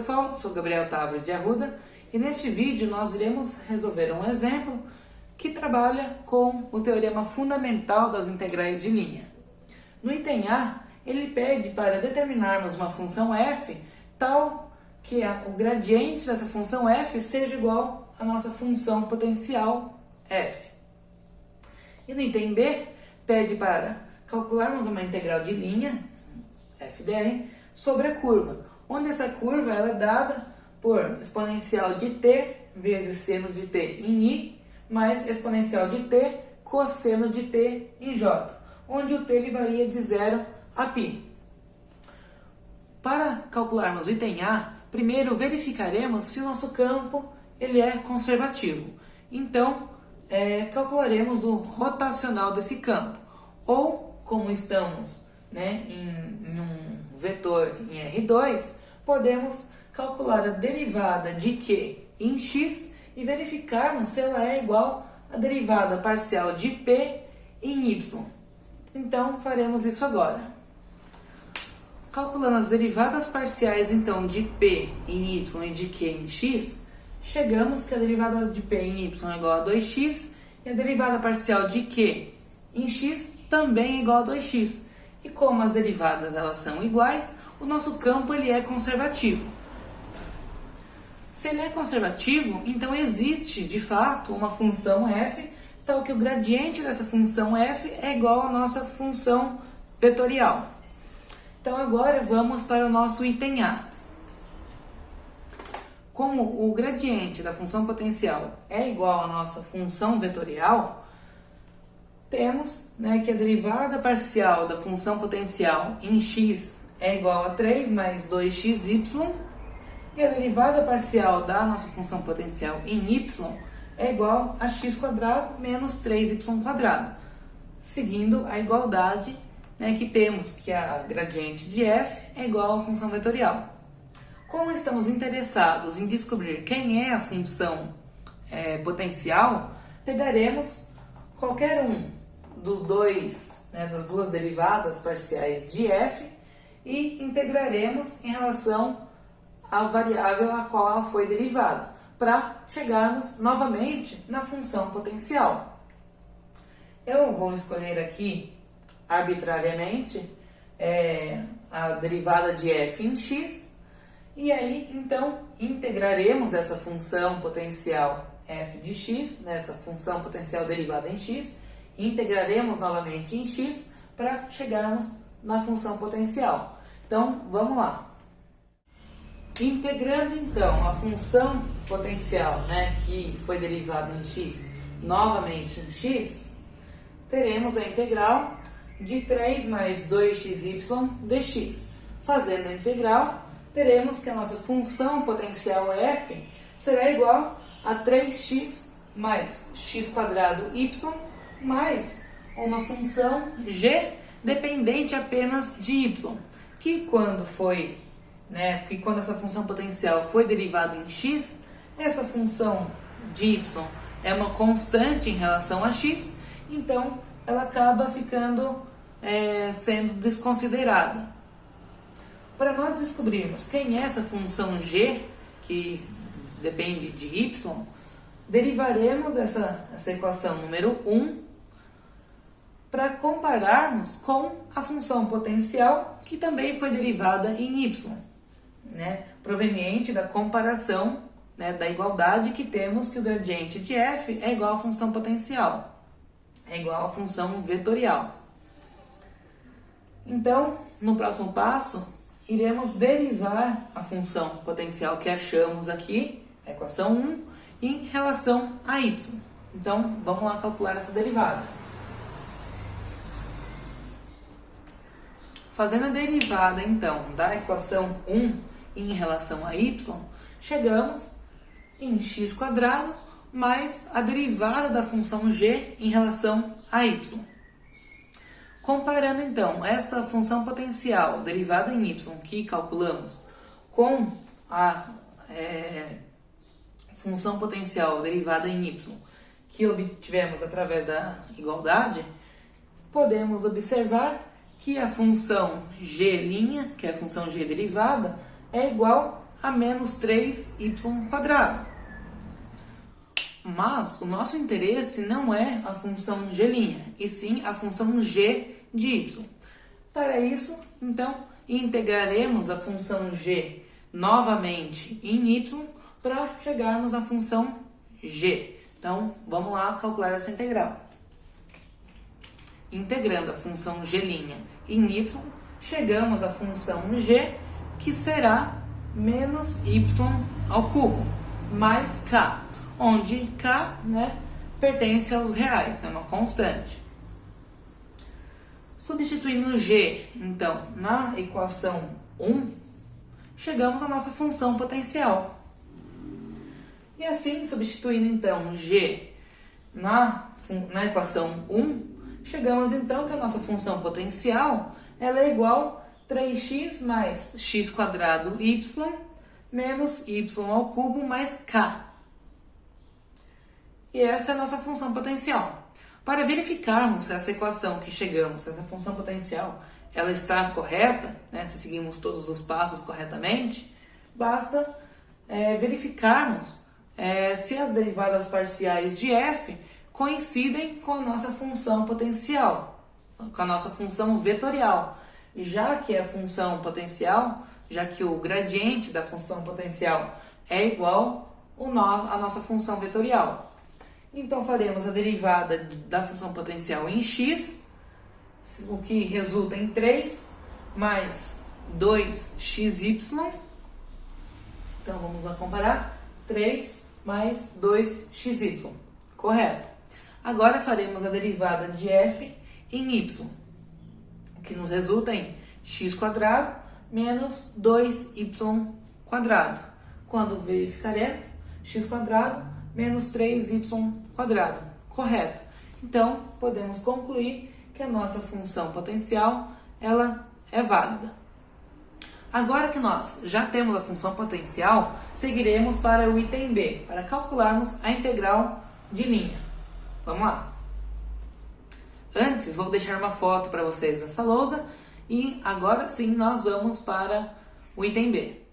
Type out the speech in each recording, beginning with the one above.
pessoal, sou Gabriel Távora de Arruda e neste vídeo nós iremos resolver um exemplo que trabalha com o teorema fundamental das integrais de linha. No item A, ele pede para determinarmos uma função f tal que o gradiente dessa função f seja igual à nossa função potencial f. E no item B, pede para calcularmos uma integral de linha, f dr, sobre a curva, onde essa curva ela é dada por exponencial de t vezes seno de t em i, mais exponencial de t cosseno de t em j, onde o t ele varia de 0 a π. Para calcularmos o item A, primeiro verificaremos se o nosso campo ele é conservativo. Então, calcularemos o rotacional desse campo. Ou, como estamos em um vetor em R2, podemos calcular a derivada de Q em x e verificarmos se ela é igual à derivada parcial de P em y. Então, faremos isso agora. Calculando as derivadas parciais, então, de P em y e de Q em x, chegamos que a derivada de P em y é igual a 2x e a derivada parcial de Q em x também é igual a 2x. E como as derivadas elas são iguais, o nosso campo ele é conservativo. Se ele é conservativo, então existe de fato uma função f, tal que o gradiente dessa função f é igual à nossa função vetorial. Então agora vamos para o nosso item A. Como o gradiente da função potencial é igual à nossa função vetorial, temos que a derivada parcial da função potencial em x é igual a 3 mais 2xy, e a derivada parcial da nossa função potencial em y é igual a x² menos 3y², seguindo a igualdade que temos, que a gradiente de f é igual à função vetorial. Como estamos interessados em descobrir quem é a função potencial, pegaremos qualquer um das duas derivadas parciais de f e integraremos em relação à variável a qual ela foi derivada, para chegarmos novamente na função potencial. Eu vou escolher aqui arbitrariamente a derivada de f em x, e aí então integraremos essa função potencial f de x, nessa função potencial derivada em x, integraremos novamente em x para chegarmos na função potencial. Então, vamos lá. Integrando então a função potencial que foi derivada em x novamente em x, teremos a integral de 3 mais 2xy dx. Fazendo a integral, teremos que a nossa função potencial f será igual a 3x mais x² mais uma função g dependente apenas de y, que quando essa função potencial foi derivada em x, essa função de y é uma constante em relação a x, então ela acaba ficando sendo desconsiderada. Para nós descobrirmos quem é essa função g, que depende de y, derivaremos essa equação número 1 para compararmos com a função potencial, que também foi derivada em y, proveniente da comparação da igualdade que temos que o gradiente de f é igual à função potencial, é igual à função vetorial. Então, no próximo passo, iremos derivar a função potencial que achamos aqui, a equação 1, em relação a y. Então, vamos lá calcular essa derivada. Fazendo a derivada, então, da equação 1 em relação a y, chegamos em x² mais a derivada da função g em relação a y. Comparando, então, essa função potencial derivada em y que calculamos com a função potencial derivada em y que obtivemos através da igualdade, podemos observar que a função g', que é a função g derivada, é igual a menos 3y². Mas o nosso interesse não é a função g', e sim a função g de y. Para isso, então, integraremos a função g novamente em y para chegarmos à função g. Então, vamos lá calcular essa integral. Integrando a função g' em y, chegamos à função g, que será menos y² mais k, onde k, pertence aos reais, é uma constante. Substituindo g, então, na equação 1, chegamos à nossa função potencial. E assim, substituindo então g na equação 1, chegamos então que a nossa função potencial ela é igual a 3x mais x² y menos y³ mais k. E essa é a nossa função potencial. Para verificarmos se essa equação que chegamos, se essa função potencial, ela está correta, se seguimos todos os passos corretamente, basta verificarmos se as derivadas parciais de f coincidem com a nossa função potencial, com a nossa função vetorial, já que a função potencial, já que o gradiente da função potencial é igual à nossa função vetorial. Então, faremos a derivada da função potencial em x, o que resulta em 3 mais 2xy. Então, vamos lá comparar. 3 mais 2xy. Correto. Agora, faremos a derivada de f em y, o que nos resulta em x² menos 2y². Quando verificaremos, x² menos 3y². Correto. Então, podemos concluir que a nossa função potencial ela é válida. Agora que nós já temos a função potencial, seguiremos para o item B, para calcularmos a integral de linha. Vamos lá. Antes, vou deixar uma foto para vocês dessa lousa e agora sim nós vamos para o item B.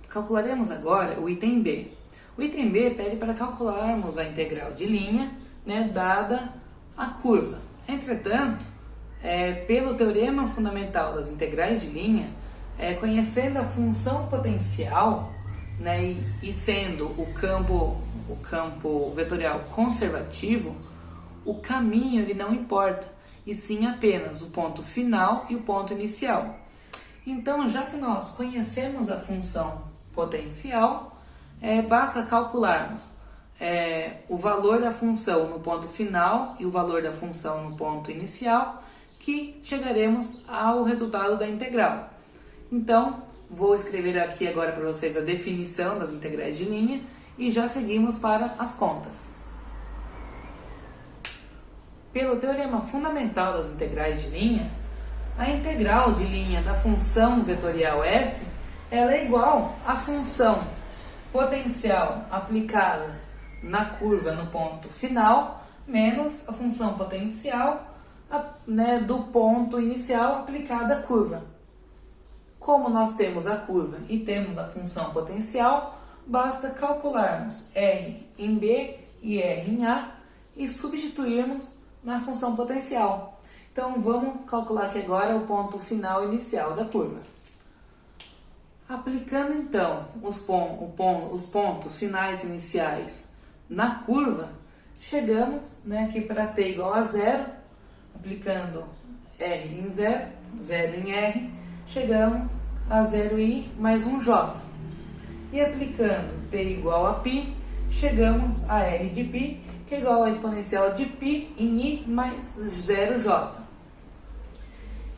Calcularemos agora o item B. O item B pede para calcularmos a integral de linha, dada a curva. Entretanto, pelo teorema fundamental das integrais de linha, conhecendo a função potencial, e sendo o campo vetorial conservativo, o caminho ele não importa, e sim apenas o ponto final e o ponto inicial. Então, já que nós conhecemos a função potencial, basta calcularmos o valor da função no ponto final e o valor da função no ponto inicial, que chegaremos ao resultado da integral. Então, vou escrever aqui agora para vocês a definição das integrais de linha e já seguimos para as contas. Pelo teorema fundamental das integrais de linha, a integral de linha da função vetorial f ela é igual à função potencial aplicada na curva no ponto final, menos a função potencial do ponto inicial aplicada à curva. Como nós temos a curva e temos a função potencial, basta calcularmos R em B e R em A e substituirmos na função potencial. Então, vamos calcular aqui agora o ponto final inicial da curva. Aplicando, então, os pontos finais iniciais na curva, chegamos aqui para t igual a 0, aplicando R em 0, 0 em R, chegamos a 0i mais 1j. E aplicando t igual a π, chegamos a R de π, que é igual a exponencial de π em i mais 0j.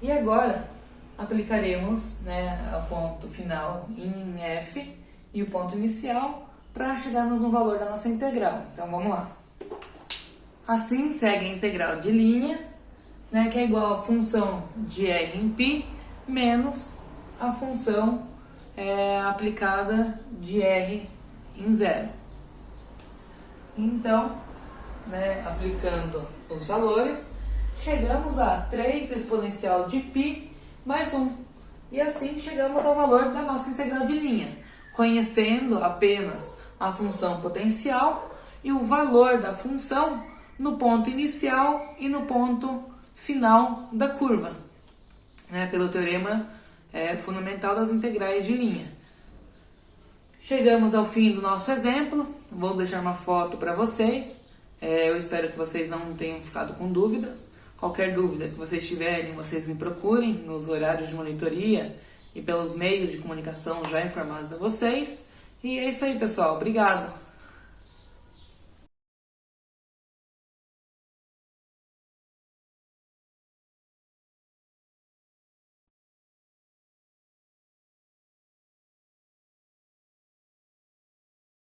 E agora, aplicaremos o ponto final em f e o ponto inicial para chegarmos no valor da nossa integral. Então, vamos lá. Assim, segue a integral de linha, que é igual a função de r em π menos a função aplicada de r em 0. Então, aplicando os valores, chegamos a 3 exponencial de π mais 1. E assim chegamos ao valor da nossa integral de linha, conhecendo apenas a função potencial e o valor da função no ponto inicial e no ponto final da curva, né, pelo teorema fundamental das integrais de linha. Chegamos ao fim do nosso exemplo, vou deixar uma foto para vocês, eu espero que vocês não tenham ficado com dúvidas. Qualquer dúvida que vocês tiverem, vocês me procurem nos horários de monitoria e pelos meios de comunicação já informados a vocês. E é isso aí, pessoal. Obrigado!